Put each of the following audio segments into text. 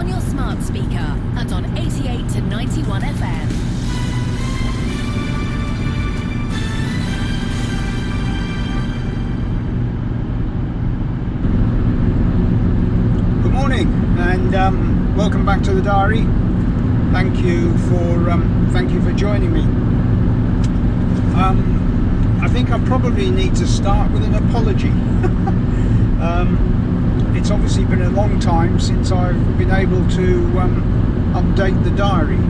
on your smart speaker and on 88 to 91 FM. Good morning, and welcome back to the diary. Thank you for joining me. I think I probably need to start with an apology. It's obviously been a long time since I've been able to update the diary.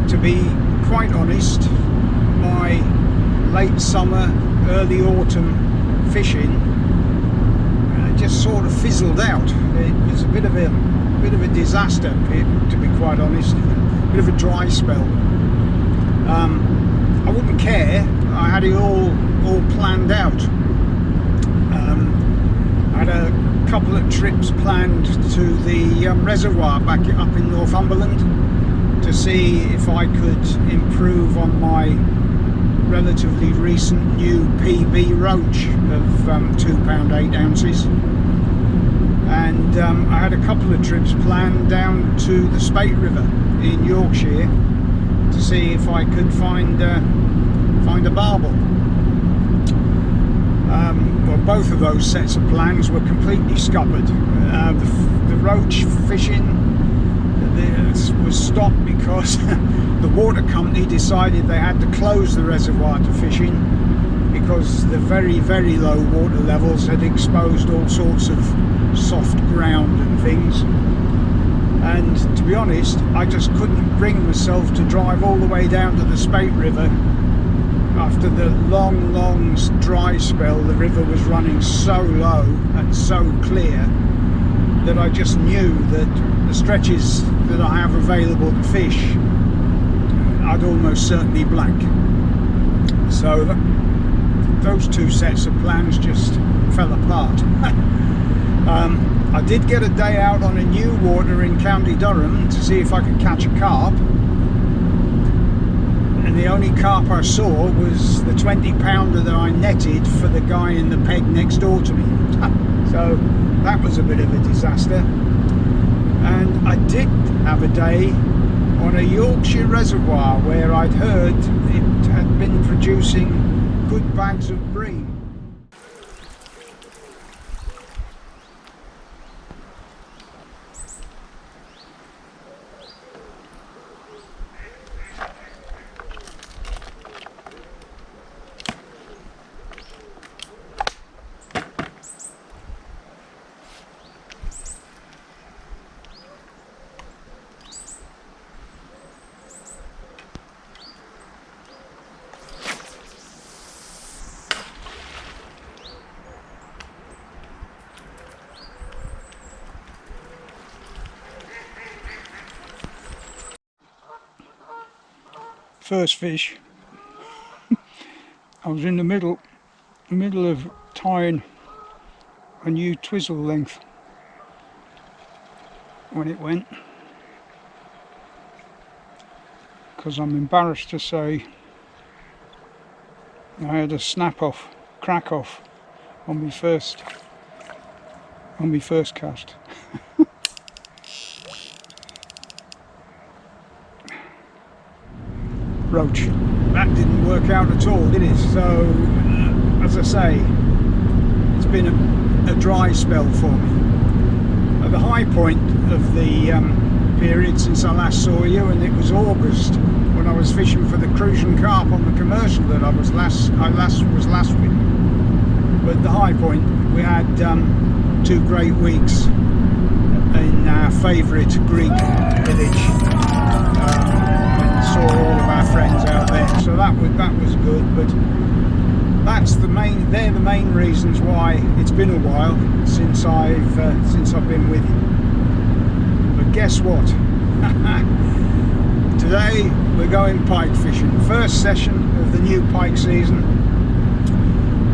To be quite honest, my late summer, early autumn fishing just sort of fizzled out. It was a bit of a disaster, to be quite honest. A bit of a dry spell. I wouldn't care. I had it all planned out. I had a couple of trips planned to the reservoir back up in Northumberland to see if I could improve on my relatively recent new PB roach of 2 pound 8 ounces. And I had a couple of trips planned down to the Spate River in Yorkshire to see if I could find a barbel. Well, both of those sets of plans were completely scuppered. The roach fishing was stopped because the water company decided they had to close the reservoir to fishing because the very, very low water levels had exposed all sorts of soft ground and things. And to be honest, I just couldn't bring myself to drive all the way down to the Spate River. After the long dry spell, the river was running so low and so clear that I just knew that the stretches that I have available to fish, I'd almost certainly blank. So those two sets of plans just fell apart. I did get a day out on a new water in County Durham to see if I could catch a carp. And the only carp I saw was the 20 pounder that I netted for the guy in the peg next door to me. So that was a bit of a disaster. And I did have a day on a Yorkshire reservoir where I'd heard it had been producing good bags of bream. First fish. I was in the middle of tying a new twizzle length when it went, because I'm embarrassed to say I had a crack off on my first cast. Roach. That didn't work out at all, did it? So, as I say, it's been a dry spell for me. At the high point of the period since I last saw you, and it was August when I was fishing for the crucian carp on the commercial that I was last with. But the high point, we had 2 great weeks in our favourite Greek village. Saw all of our friends out there, so that was good. But they're the main reasons why it's been a while since I've been with you. But guess what? Today we're going pike fishing. First session of the new pike season.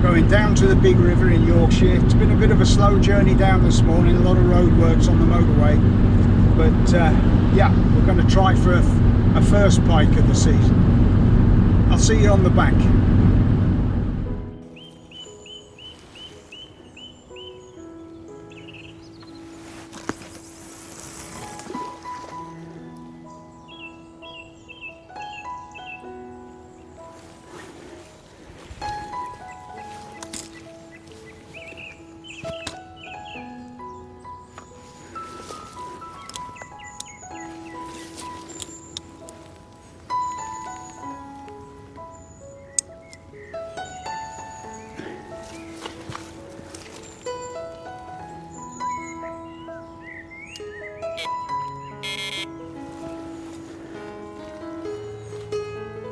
Going down to the big river in Yorkshire. It's been a bit of a slow journey down this morning. A lot of roadworks on the motorway. But yeah, we're going to try for a first pike of the season. I'll see you on the bank.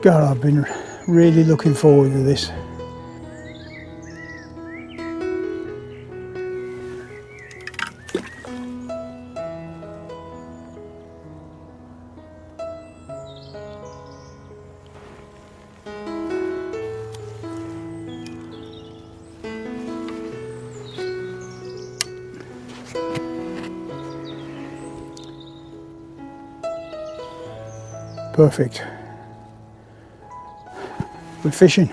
God, I've been really looking forward to this. Perfect. We're fishing.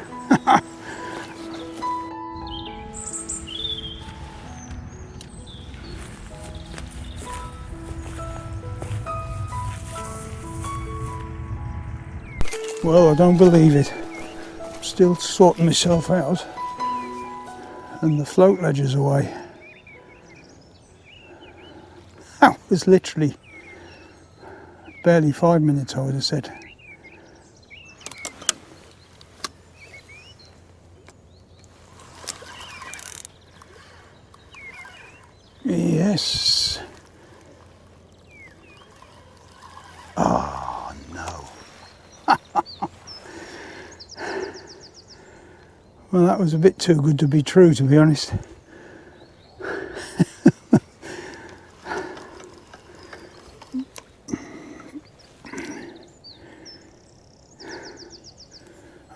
Well, I don't believe it. I'm still sorting myself out, and the float ledge is away. That was literally barely 5 minutes, I would have said. Yes. Oh no. Well, that was a bit too good to be true, to be honest.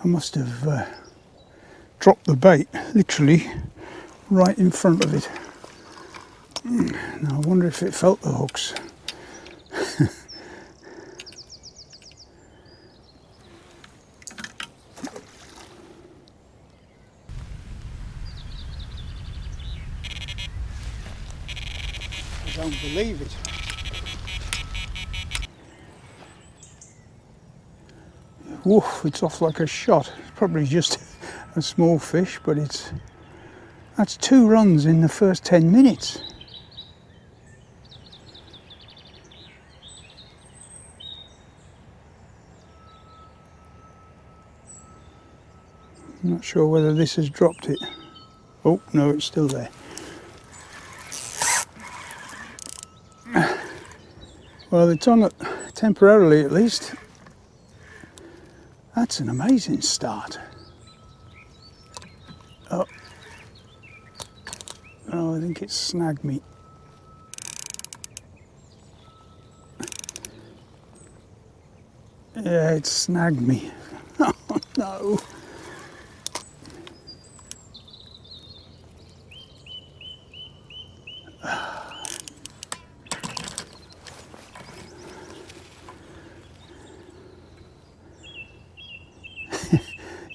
I must have dropped the bait literally right in front of it. Now I wonder if it felt the hooks. I don't believe it. Woof, it's off like a shot. It's probably just a small fish, but that's 2 runs in the first 10 minutes. I'm not sure whether this has dropped it. Oh, no, it's still there. Well, it's on it temporarily at least. That's an amazing start. Oh, I think it's snagged me. Yeah, it snagged me. Oh no.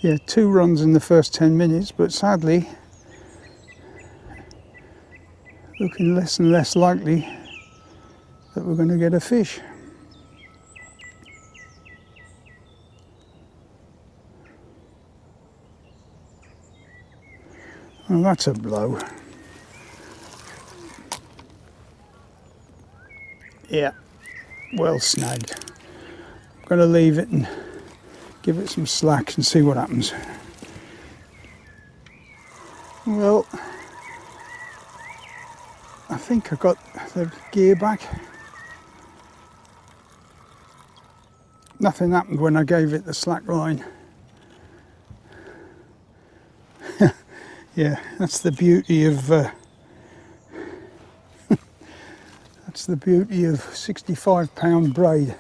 Yeah, 2 runs in the first 10 minutes, but sadly, looking less and less likely that we're going to get a fish. Well, that's a blow. Yeah, well snagged. I'm going to leave it and give it some slack and see what happens. Well, I think I got the gear back. Nothing happened when I gave it the slack line. Yeah, that's the beauty of that's the beauty of 65-pound braid.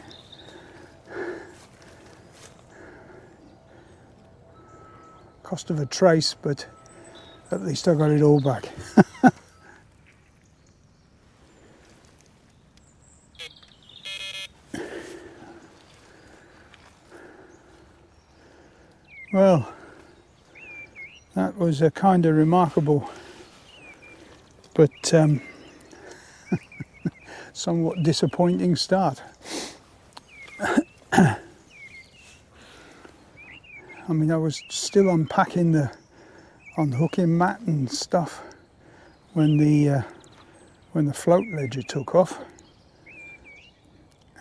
Cost of a trace, but at least I got it all back. Well, that was a kind of remarkable, but somewhat disappointing start. I mean, I was still unpacking the unhooking mat and stuff when the float ledger took off.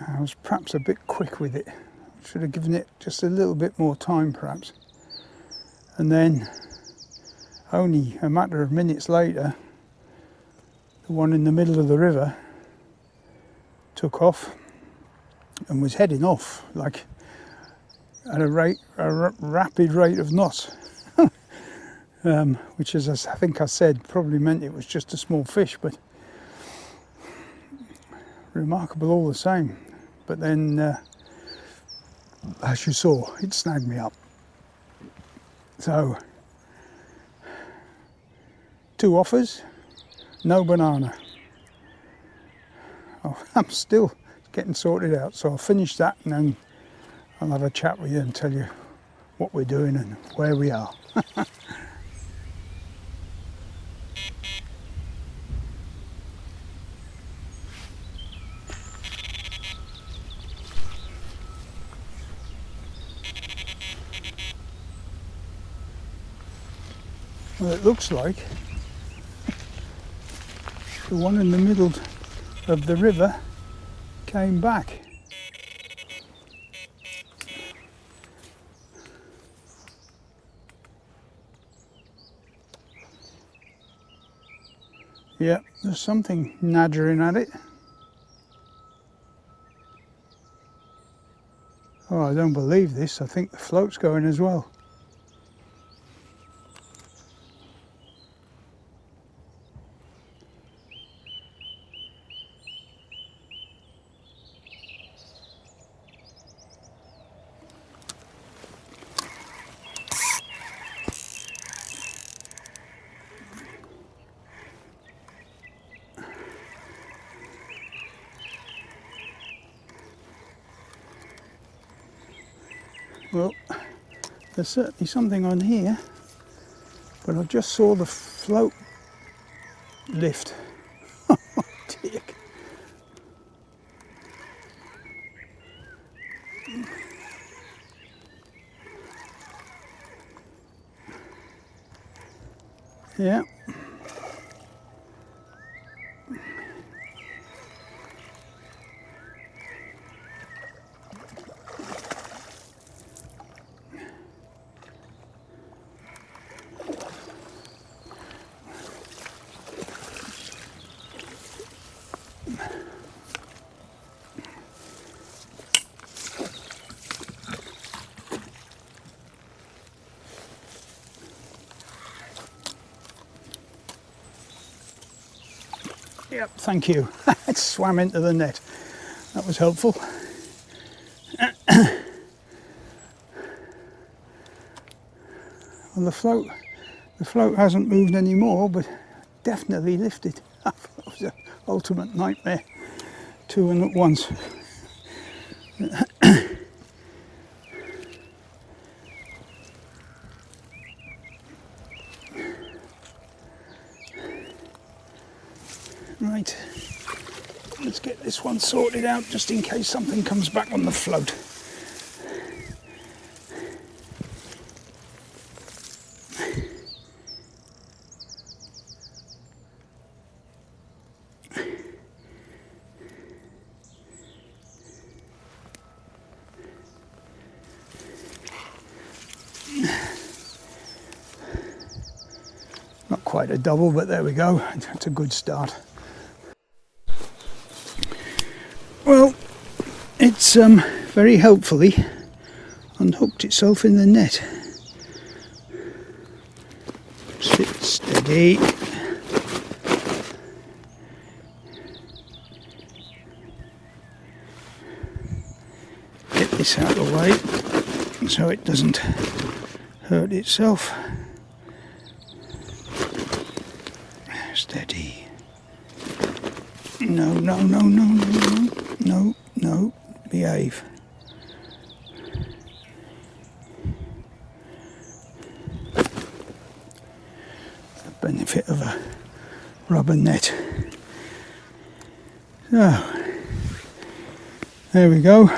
I was perhaps a bit quick with it. Should have given it just a little bit more time, perhaps. And then, only a matter of minutes later, the one in the middle of the river took off and was heading off like at a rapid rate of knots, which, as I think I said, probably meant it was just a small fish, but remarkable all the same. But then, as you saw, it snagged me up. So, 2 offers, no banana. Oh, I'm still getting sorted out, so I'll finish that and then I'll have a chat with you and tell you what we're doing and where we are. Well, it looks like the one in the middle of the river came back. Yeah, there's something nagging at it. Oh, I don't believe this. I think the float's going as well. Well, there's certainly something on here, but I just saw the float lift. Oh dear. Yeah. Yep, thank you. It swam into the net. That was helpful. Well, the float hasn't moved anymore, but definitely lifted. That was an ultimate nightmare. 2 in at once. Right, let's get this one sorted out just in case something comes back on the float. Not quite a double, but there we go. That's a good start. Well, it's very helpfully unhooked itself in the net. Sit steady. Get this out of the way so it doesn't hurt itself. Steady. No, no, no, no, no, no, no, no, behave. The benefit of a rubber net. So, there we go.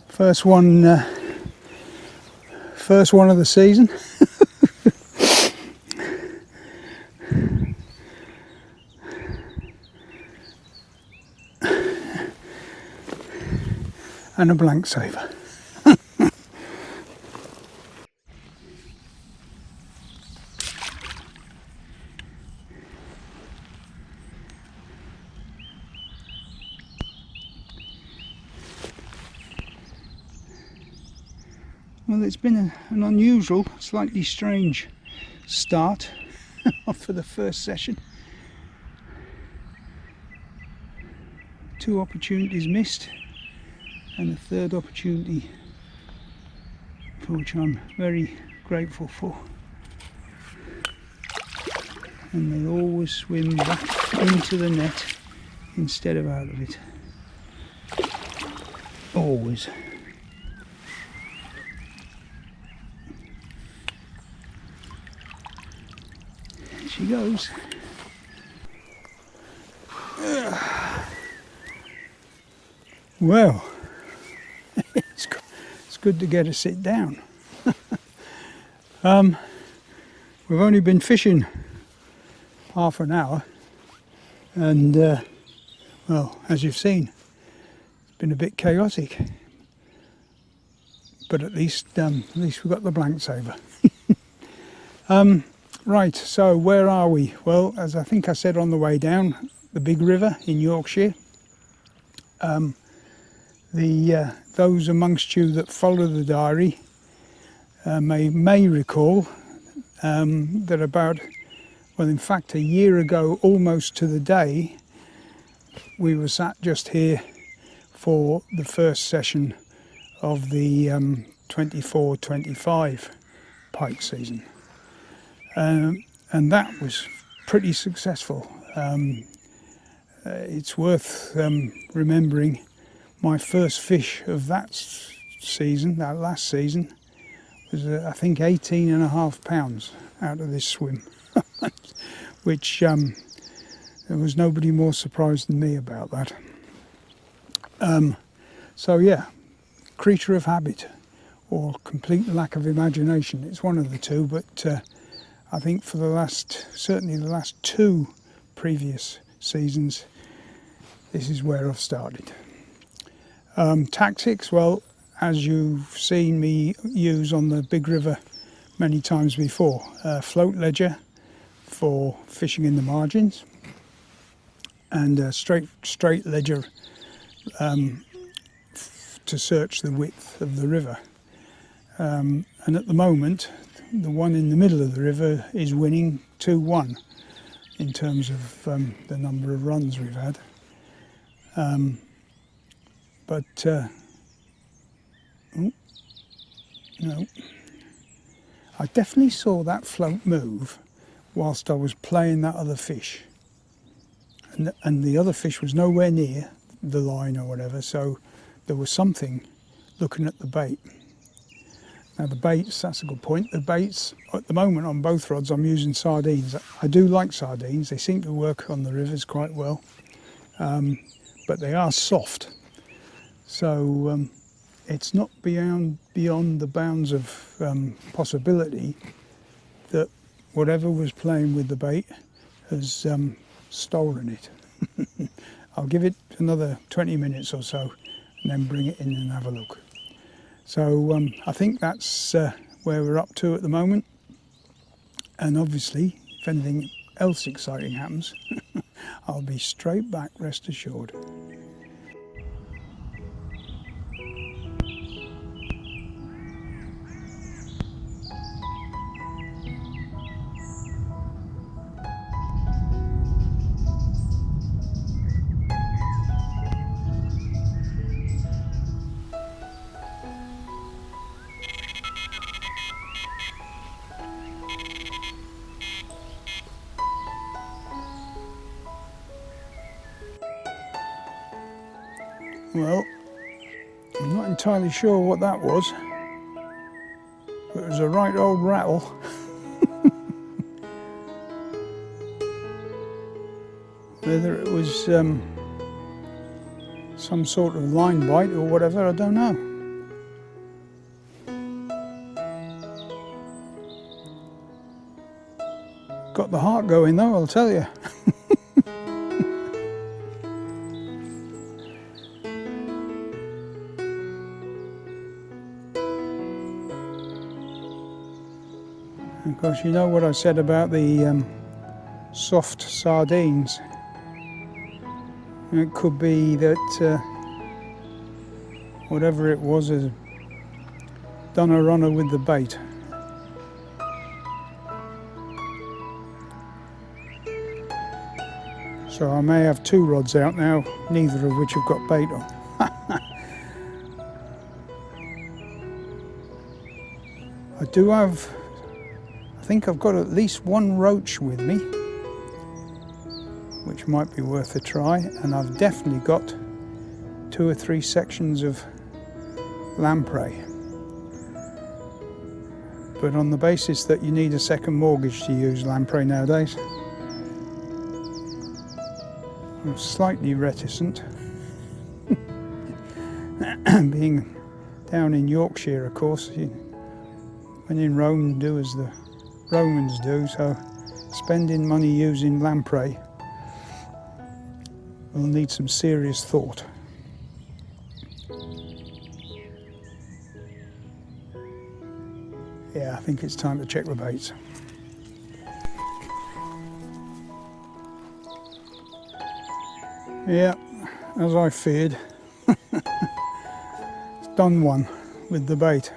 First one of the season. And a blank saver. Well, it's been an unusual, slightly strange start for the first session. 2 opportunities missed, and a third opportunity for which I'm very grateful for. And they always swim back into the net instead of out of it. Always. There she goes. Well, it's good to get a sit down. We've only been fishing half an hour, and well, as you've seen, it's been a bit chaotic. But at least we've got the blank saver. Right, so where are we? Well, as I think I said on the way down, the big river in Yorkshire. Those amongst you that follow the diary may recall that about, well, in fact, a year ago, almost to the day, we were sat just here for the first session of the 24-25 pike season, and that was pretty successful. It's worth remembering my first fish of that season, that last season, was I think 18.5 pounds out of this swim, which there was nobody more surprised than me about that. So yeah, creature of habit or complete lack of imagination. It's one of the two, but I think for certainly the last 2 previous seasons, this is where I've started. Tactics, well, as you've seen me use on the big river many times before, float ledger for fishing in the margins, and straight ledger to search the width of the river. And at the moment, the one in the middle of the river is winning 2-1 in terms of the number of runs we've had. No, I definitely saw that float move whilst I was playing that other fish, and the other fish was nowhere near the line or whatever, so there was something looking at the bait. Now the baits, that's a good point. The baits, at the moment on both rods I'm using sardines. I do like sardines, they seem to work on the rivers quite well, but they are soft. So it's not beyond the bounds of possibility that whatever was playing with the bait has stolen it. I'll give it another 20 minutes or so and then bring it in and have a look. So I think that's where we're up to at the moment, and obviously if anything else exciting happens I'll be straight back, rest assured. Well, I'm not entirely sure what that was, but it was a right old rattle. Whether it was some sort of line bite or whatever, I don't know. Got the heart going though, I'll tell you. Of course, you know what I said about the soft sardines. It could be that whatever it was done a runner with the bait. So I may have 2 rods out now, neither of which have got bait on. I do have, I think I've got at least 1 roach with me, which might be worth a try, and I've definitely got 2 or 3 sections of lamprey. But on the basis that you need a second mortgage to use lamprey nowadays, I'm slightly reticent. Being down in Yorkshire, of course, when in Rome, do as the Romans do, so spending money using lamprey will need some serious thought. Yeah, I think it's time to check the baits. Yeah, as I feared, it's done one with the bait.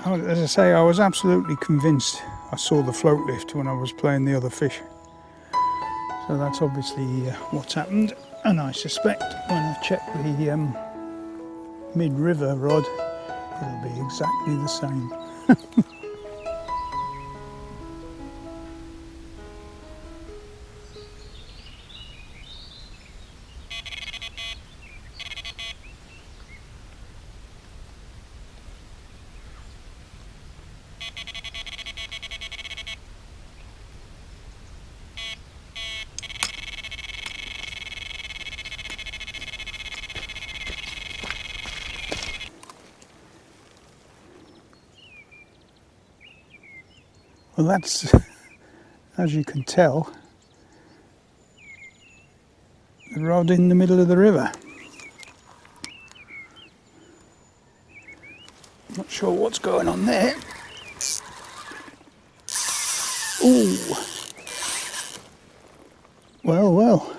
As I say, I was absolutely convinced I saw the float lift when I was playing the other fish. So that's obviously what's happened, and I suspect when I check the mid-river rod, it'll be exactly the same. Well, that's, as you can tell, the rod in the middle of the river. Not sure what's going on there. Ooh. Well, well.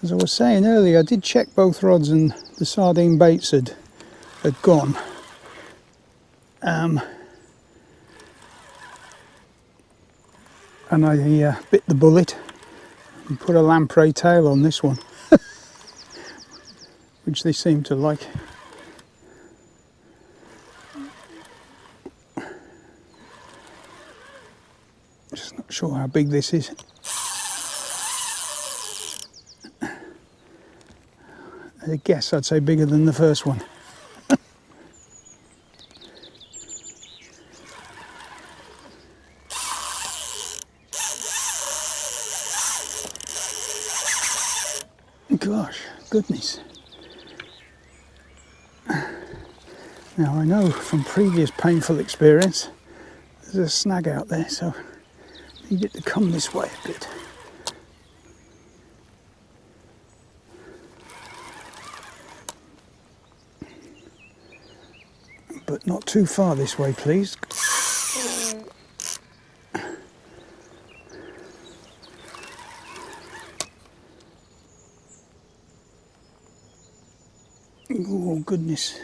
As I was saying earlier, I did check both rods and the sardine baits had gone. And I bit the bullet and put a lamprey tail on this one, which they seem to like. Just not sure how big this is. I guess I'd say bigger than the first one. Gosh, goodness. Now I know from previous painful experience there's a snag out there, so I need it to come this way a bit. But not too far this way, please. Oh, goodness.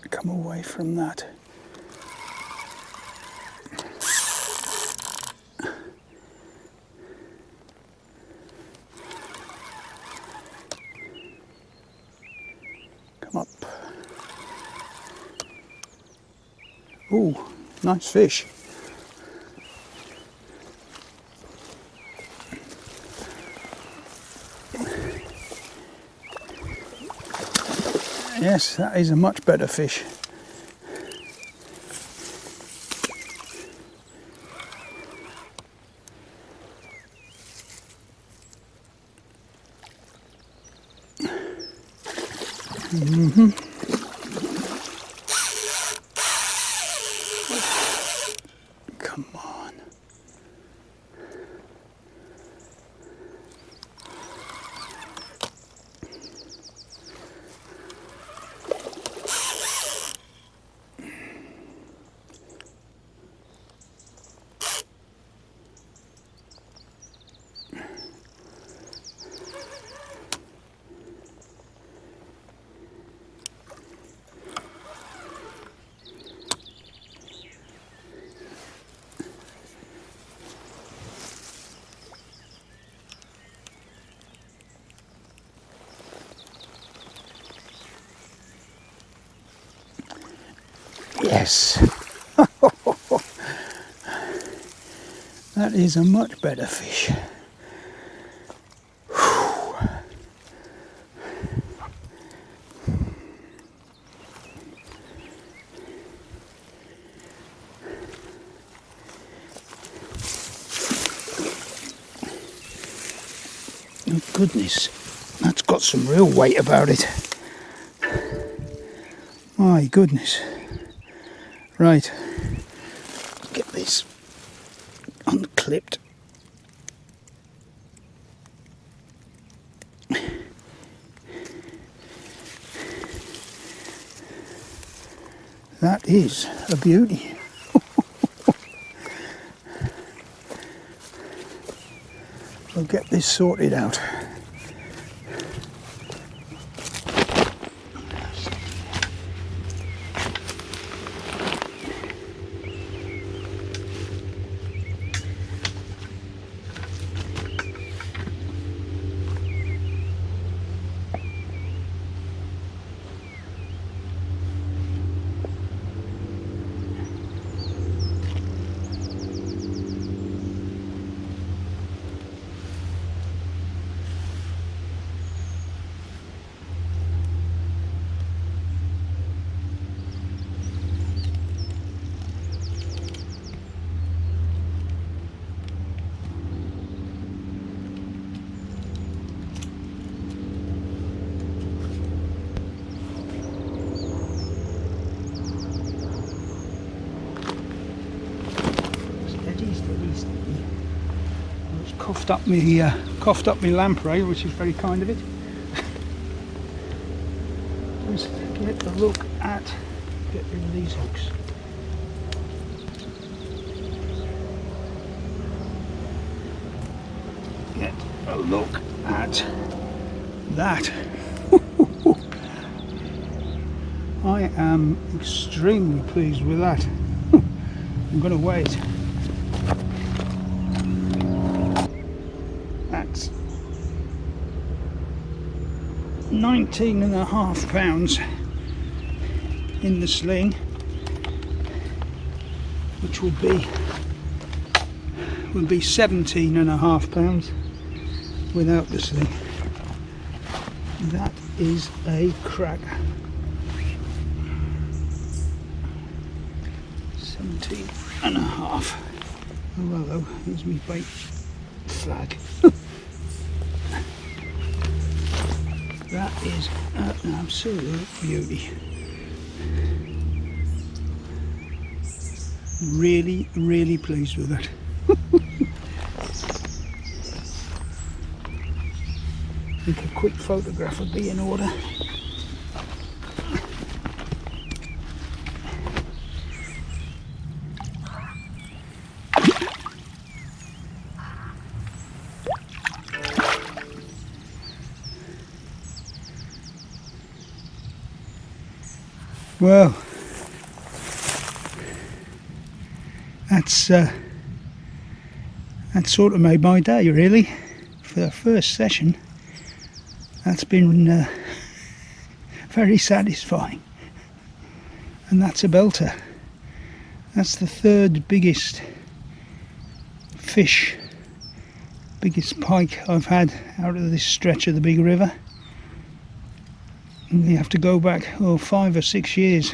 Come away from that. Come up. Oh, nice fish. Yes, that is a much better fish. Come on. Yes. That is a much better fish. Oh goodness, that's got some real weight about it. My goodness. Right, get this unclipped. That is a beauty. We'll get this sorted out. Coughed up my lamprey, which is very kind of it. Just get a look at, get rid of these hooks. Get a look at that. I am extremely pleased with that. I'm going to weigh it. That's 19.5 pounds in the sling, which would be 17.5 pounds without the sling. That is a cracker. 17.5. Oh hello, here's my bait flag. That is an absolute beauty. Really, really pleased with that. I think a quick photograph would be in order. Well, that sort of made my day, really. For the first session, that's been very satisfying. And that's a belter. That's the third biggest fish, biggest pike I've had out of this stretch of the big river. And you have to go back 5 or 6 years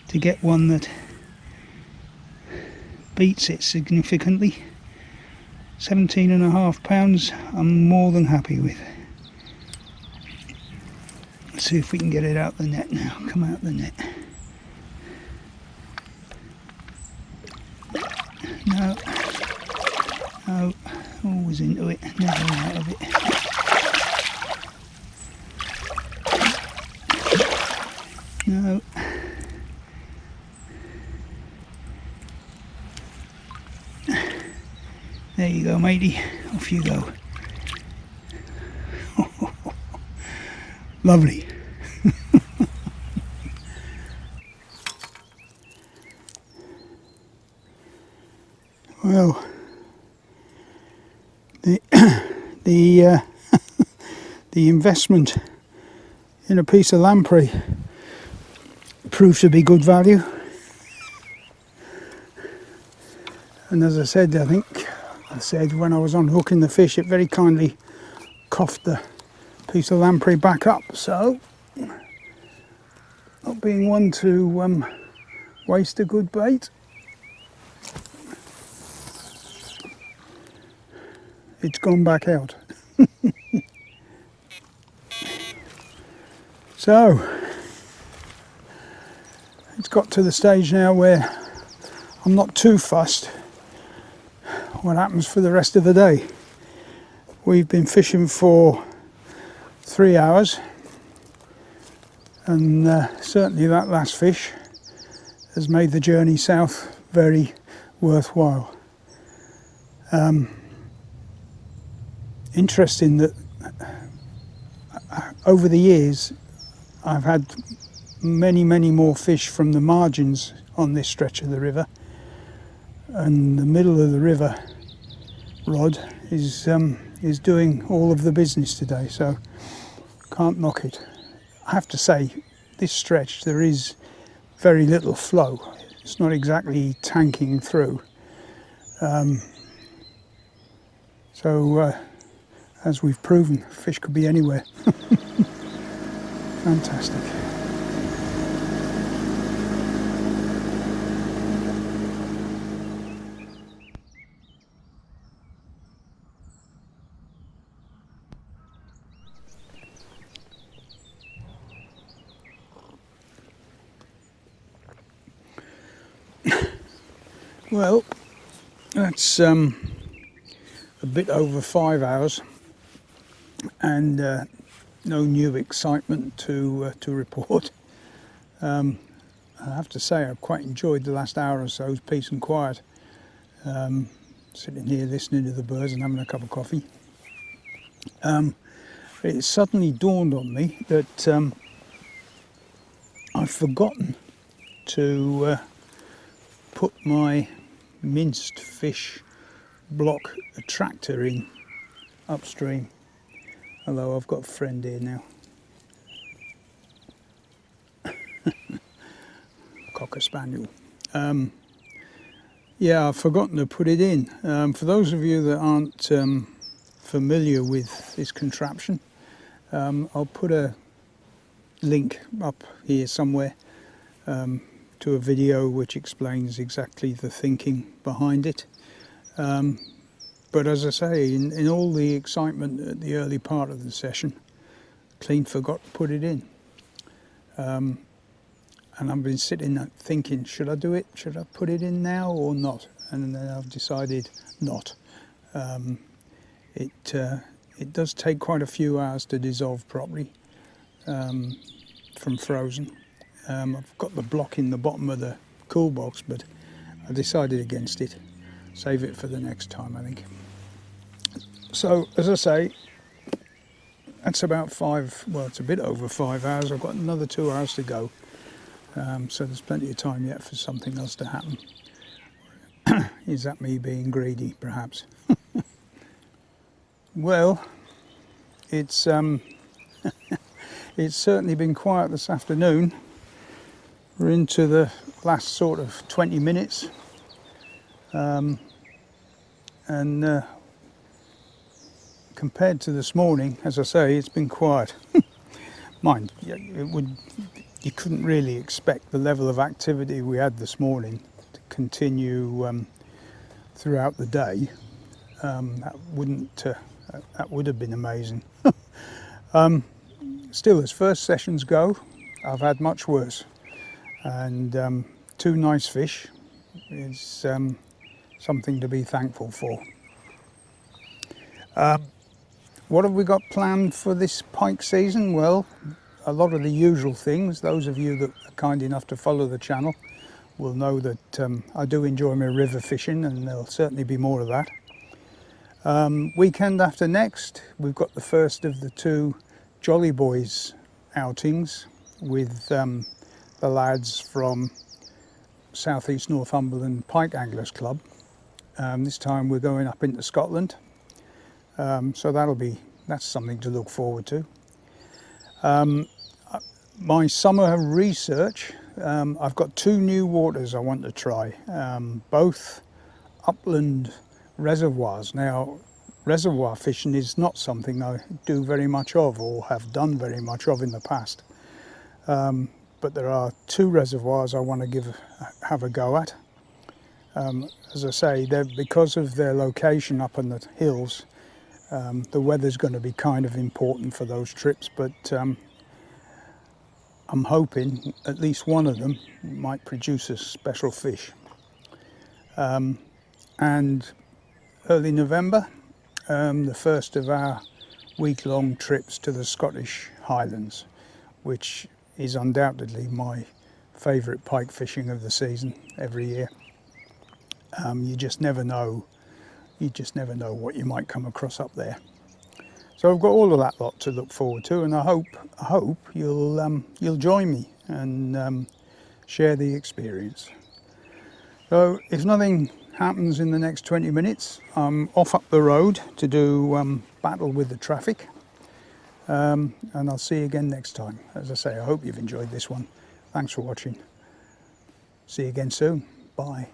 to get one that beats it significantly. 17.5 pounds I'm more than happy with. Let's see if we can get it out the net now. Come out the net. No. No. Always into it. Never out of it. No. There you go, matey. Off you go. Lovely. Well, the the investment in a piece of lamprey proved to be good value. And as I said, I said when I was unhooking the fish, it very kindly coughed the piece of lamprey back up. So, not being one to waste a good bait, it's gone back out. So, it's got to the stage now where I'm not too fussed what happens for the rest of the day. We've been fishing for 3 hours, and certainly that last fish has made the journey south very worthwhile. Interesting that over the years I've had many more fish from the margins on this stretch of the river, and the middle of the river rod is doing all of the business today, so can't knock it. I have to say, this stretch there is very little flow. It's not exactly tanking through. So as we've proven, fish could be anywhere. Fantastic. Well, that's a bit over 5 hours, and no new excitement to report. I have to say I've quite enjoyed the last hour or so's peace and quiet. Sitting here listening to the birds and having a cup of coffee. It suddenly dawned on me that I've forgotten to put my minced fish block attractor in upstream. Hello, I've got a friend here now. Cocker spaniel. Yeah, I've forgotten to put it in. For those of you that aren't familiar with this contraption, I'll put a link up here somewhere to a video which explains exactly the thinking behind it. But as I say, in all the excitement at the early part of the session, clean forgot to put it in. And I've been sitting there thinking, should I do it? Should I put it in now or not? And then I've decided not. It does take quite a few hours to dissolve properly from frozen. I've got the block in the bottom of the cool box, but I decided against it. Save it for the next time, I think. So, as I say, that's about it's a bit over 5 hours. I've got another 2 hours to go. So there's plenty of time yet for something else to happen. Is that me being greedy, perhaps? Well, it's it's certainly been quiet this afternoon. We're into the last sort of 20 minutes. And compared to this morning, as I say, it's been quiet. Mind, you couldn't really expect the level of activity we had this morning to continue throughout the day. That would have been amazing. Still, as first sessions go, I've had much worse, and 2 nice fish is something to be thankful for. What have we got planned for this pike season? Well, a lot of the usual things. Those of you that are kind enough to follow the channel will know that I do enjoy my river fishing, and there'll certainly be more of that. Weekend after next, we've got the first of the 2 Jolly Boys outings with the lads from South East Northumberland Pike Anglers Club. This time we're going up into Scotland, so that's something to look forward to. My summer research, I've got 2 new waters I want to try, both upland reservoirs. Now, reservoir fishing is not something I do very much of or have done very much of in the past. But there are two reservoirs I want to have a go at. As I say, because of their location up in the hills, the weather's going to be kind of important for those trips, but I'm hoping at least one of them might produce a special fish. And early November, the first of our week-long trips to the Scottish Highlands, which is undoubtedly my favourite pike fishing of the season every year. You just never know. You just never know what you might come across up there. So I've got all of that lot to look forward to, and I hope you'll join me and share the experience. So if nothing happens in the next 20 minutes, I'm off up the road to do battle with the traffic, and I'll see you again next time. As I say, I hope you've enjoyed this one. Thanks for watching. See you again soon. Bye.